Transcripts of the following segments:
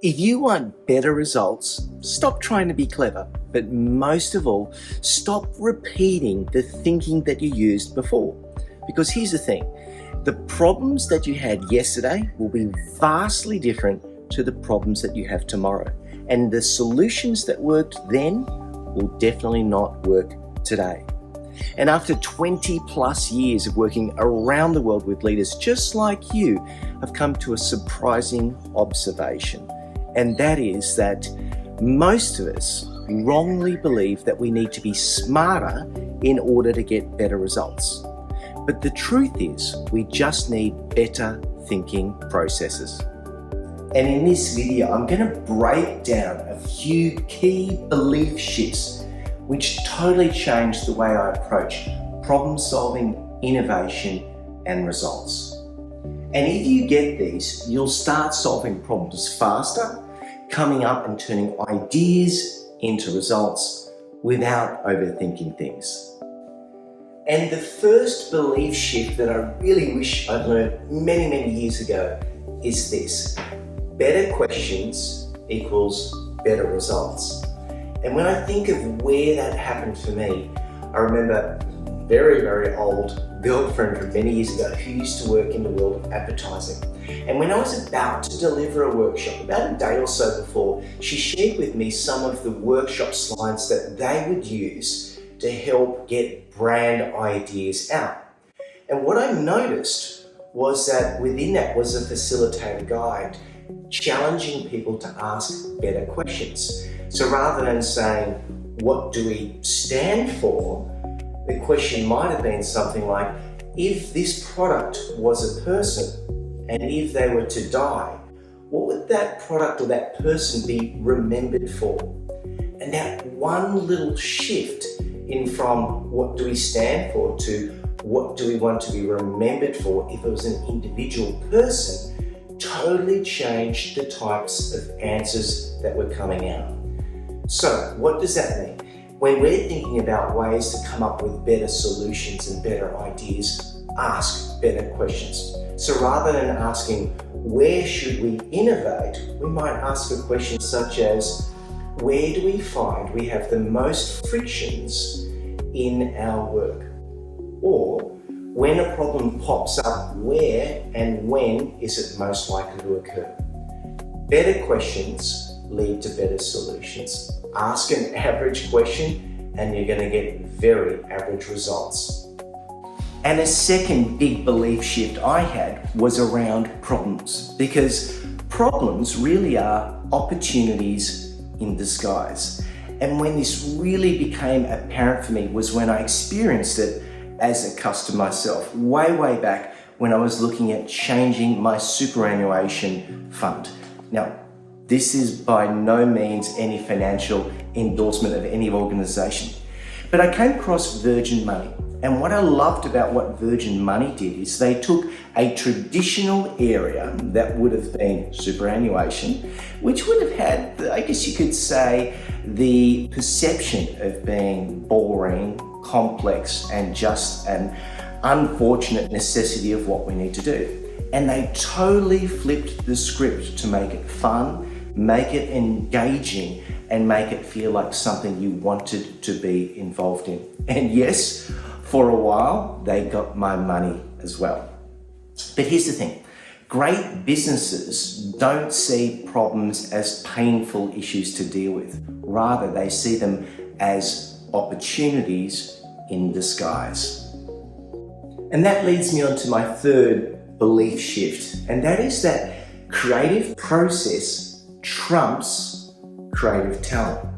If you want better results, stop trying to be clever, but most of all, stop repeating the thinking that you used before. Because here's the thing, the problems that you had yesterday will be vastly different to the problems that you have tomorrow. And the solutions that worked then will definitely not work today. And after 20 plus years of working around the world with leaders just like you, I've come to a surprising observation. And that is that most of us wrongly believe that we need to be smarter in order to get better results. But the truth is, we just need better thinking processes. And in this video, I'm going to break down a few key belief shifts which totally change the way I approach problem solving, innovation, and results. And if you get these, you'll start solving problems faster, coming up and turning ideas into results without overthinking things. And the first belief shift that I really wish I'd learned many years ago is this: better questions equals better results. And when I think of where that happened for me, I remember a very old girlfriend from many years ago who used to work in the world of advertising. And when I was about to deliver a workshop, about a day or so before, she shared with me some of the workshop slides that they would use to help get brand ideas out. And what I noticed was that within that was a facilitator guide challenging people to ask better questions. So rather than saying, what do we stand for? The question might have been something like, if this product was a person and if they were to die, what would that product or that person be remembered for? And that one little shift in from what do we stand for to what do we want to be remembered for if it was an individual person totally changed the types of answers that were coming out. So what does that mean? When we're thinking about ways to come up with better solutions and better ideas, ask better questions. So rather than asking, where should we innovate? We might ask a question such as, where do we find we have the most frictions in our work? Or, when a problem pops up, where and when is it most likely to occur? Better questions lead to better solutions. Ask an average question and you're going to get very average results. And a second big belief shift I had was around problems, because problems really are opportunities in disguise. And when this really became apparent for me was when I experienced it as a customer myself, way back when I was looking at changing my superannuation fund. Now, this is by no means any financial endorsement of any organization, but I came across Virgin Money. And what I loved about what Virgin Money did is they took a traditional area that would have been superannuation, which would have had, I guess you could say, the perception of being boring, complex, and just an unfortunate necessity of what we need to do. And they totally flipped the script to make it fun, make it engaging, and make it feel like something you wanted to be involved in. And yes, for a while, they got my money as well. But here's the thing, great businesses don't see problems as painful issues to deal with. Rather, they see them as opportunities in disguise. And that leads me on to my third belief shift, and that is that creative process trumps creative talent.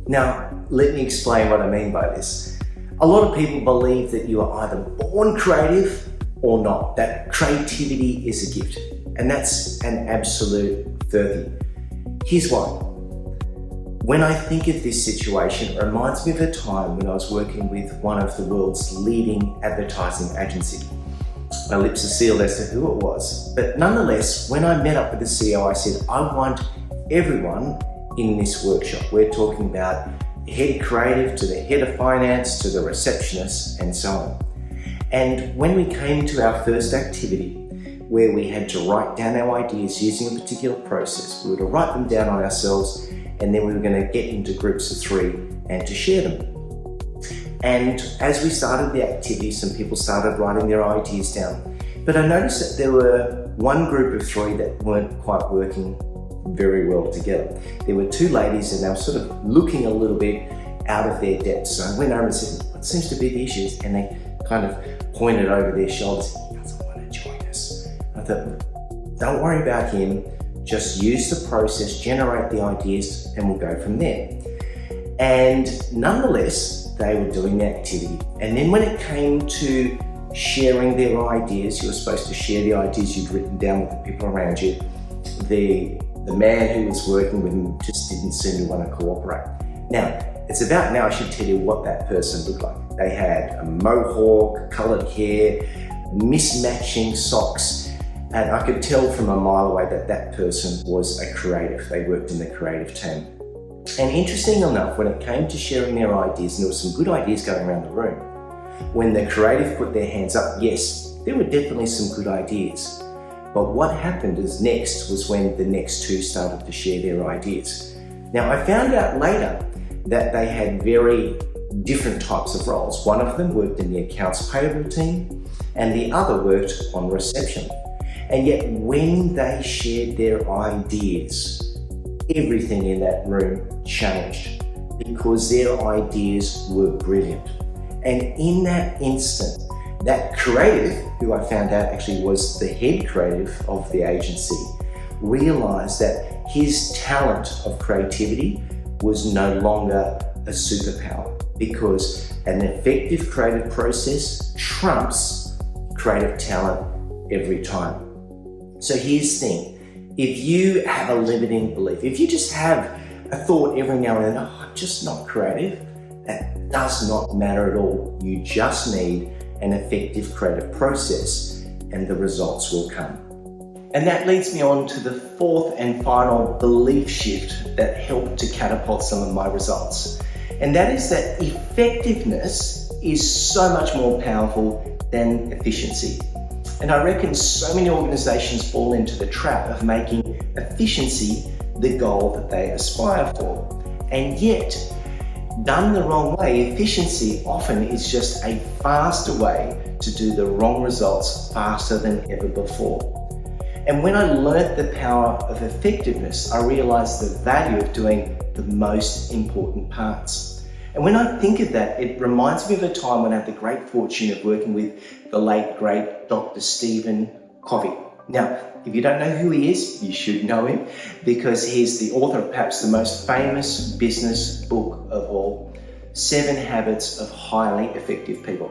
Now, let me explain what I mean by this. A lot of people believe that you are either born creative or not, that creativity is a gift, and that's an absolute 30. Here's why. When I think of this situation, it reminds me of a time when I was working with one of the world's leading advertising agencies. My lips are sealed as to who it was, but nonetheless, when I met up with the CEO, I said, I want everyone in this workshop. We're talking about head creative to the head of finance to the receptionist and so on. And when we came to our first activity, where we had to write down our ideas using a particular process. We were to write them down on ourselves, and then we were going to get into groups of 3 and to share them. And as we started the activity, some people started writing their ideas down. But I noticed that there were one group of 3 that weren't quite working very well together. There were 2 ladies, and they were sort of looking a little bit out of their depth. So I went over and said, "What seems to be the issues?" And they kind of pointed over their shoulders. "He doesn't want to join us." I thought, don't worry about him. Just use the process, generate the ideas, and we'll go from there. And nonetheless, they were doing the activity. And then when it came to sharing their ideas, you were supposed to share the ideas you'd written down with the people around you. The man who was working with them just didn't seem to want to cooperate. Now, it's about now I should tell you what that person looked like. They had a mohawk, coloured hair, mismatching socks, and I could tell from a mile away that that person was a creative. They worked in the creative team. And interesting enough, when it came to sharing their ideas, and there were some good ideas going around the room, when the creative put their hands up, yes, there were definitely some good ideas. But what happened is next was when the next 2 started to share their ideas. Now, I found out later that they had very different types of roles. One of them worked in the accounts payable team, and the other worked on reception. And yet when they shared their ideas, everything in that room changed because their ideas were brilliant. And in that instant, that creative, who I found out actually was the head creative of the agency, realized that his talent of creativity was no longer a superpower, because an effective creative process trumps creative talent every time. So here's the thing, if you have a limiting belief, if you just have a thought every now and then, "Oh, I'm just not creative," that does not matter at all. You just need an effective creative process and the results will come. And that leads me on to the 4th and final belief shift that helped to catapult some of my results. And that is that effectiveness is so much more powerful than efficiency. And I reckon so many organizations fall into the trap of making efficiency the goal that they aspire for. And yet, done the wrong way, efficiency often is just a faster way to do the wrong results faster than ever before. And when I learnt the power of effectiveness, I realized the value of doing the most important parts. And when I think of that, it reminds me of a time when I had the great fortune of working with the late, great Dr. Stephen Covey. Now, if you don't know who he is, you should know him, because he's the author of perhaps the most famous business book of all, 7 Habits of Highly Effective People.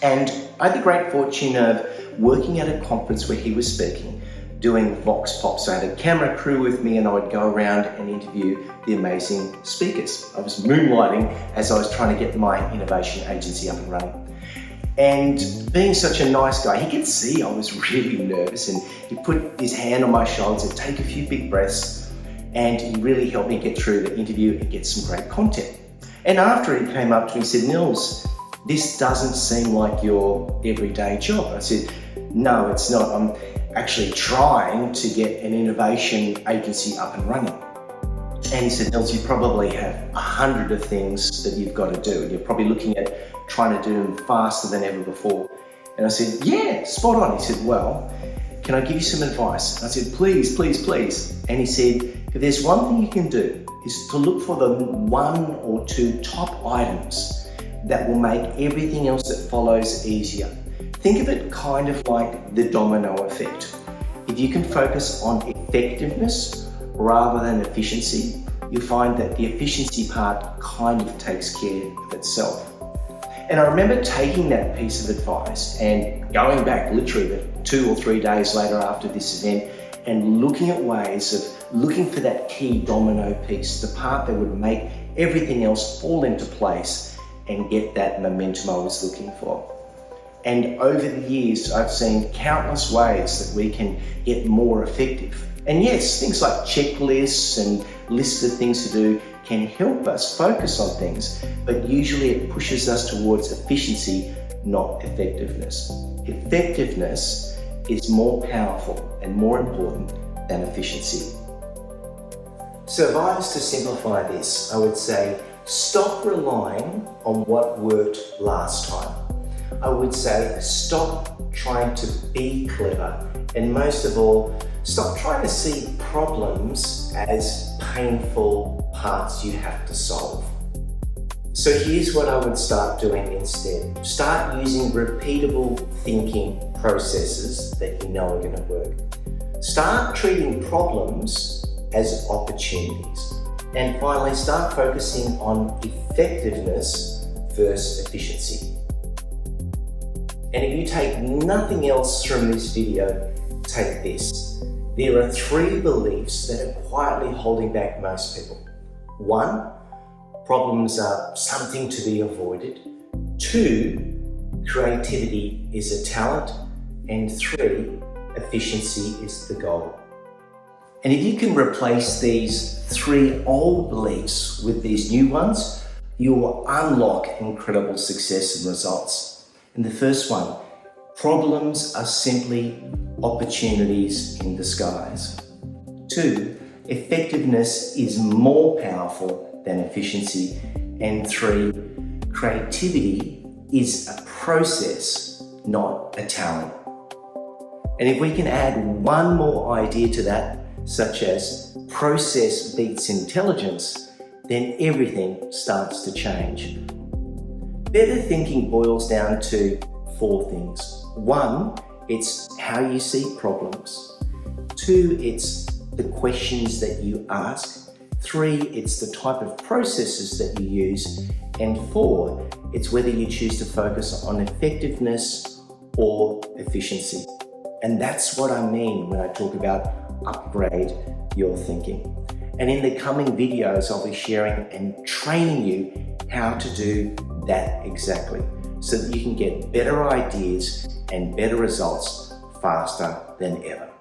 And I had the great fortune of working at a conference where he was speaking, doing Vox Pop. So I had a camera crew with me and I would go around and interview the amazing speakers. I was moonlighting as I was trying to get my innovation agency up and running. And being such a nice guy, he could see I was really nervous, and he put his hand on my shoulders and take a few big breaths, and he really helped me get through the interview and get some great content. And after he came up to me and said, "Nils, this doesn't seem like your everyday job." I said, "No, it's not. I'm actually trying to get an innovation agency up and running." And he said, "Nils, you probably have 100 of things that you've got to do, and you're probably looking at trying to do them faster than ever before." And I said, "Yeah, spot on." He said, "Well, can I give you some advice?" I said, "Please, please, please." And he said, "If there's one thing you can do, is to look for the 1 or 2 top items that will make everything else that follows easier. Think of it kind of like the domino effect. If you can focus on effectiveness rather than efficiency, you'll find that the efficiency part kind of takes care of itself." And I remember taking that piece of advice and going back literally 2 or 3 days later after this event and looking at ways of looking for that key domino piece, the part that would make everything else fall into place and get that momentum I was looking for. And over the years, I've seen countless ways that we can get more effective. And yes, things like checklists and lists of things to do can help us focus on things, but usually it pushes us towards efficiency, not effectiveness. Effectiveness is more powerful and more important than efficiency. So if I was to simplify this, I would say stop relying on what worked last time. I would say stop trying to be clever, and most of all, stop trying to see problems as painful parts you have to solve. So here's what I would start doing instead. Start using repeatable thinking processes that you know are going to work. Start treating problems as opportunities. And finally, start focusing on effectiveness versus efficiency. And if you take nothing else from this video, take this. There are 3 beliefs that are quietly holding back most people. 1, problems are something to be avoided. 2, creativity is a talent. And 3, efficiency is the goal. And if you can replace these 3 old beliefs with these new ones, you will unlock incredible success and results. And the first one, problems are simply opportunities in disguise. 2, effectiveness is more powerful than efficiency. And 3, creativity is a process, not a talent. And if we can add one more idea to that, such as process beats intelligence, then everything starts to change. Better thinking boils down to 4 things. 1, it's how you see problems. 2, it's the questions that you ask. 3, it's the type of processes that you use. And 4, it's whether you choose to focus on effectiveness or efficiency. And that's what I mean when I talk about upgrade your thinking. And in the coming videos, I'll be sharing and training you how to do that exactly, so that you can get better ideas and better results faster than ever.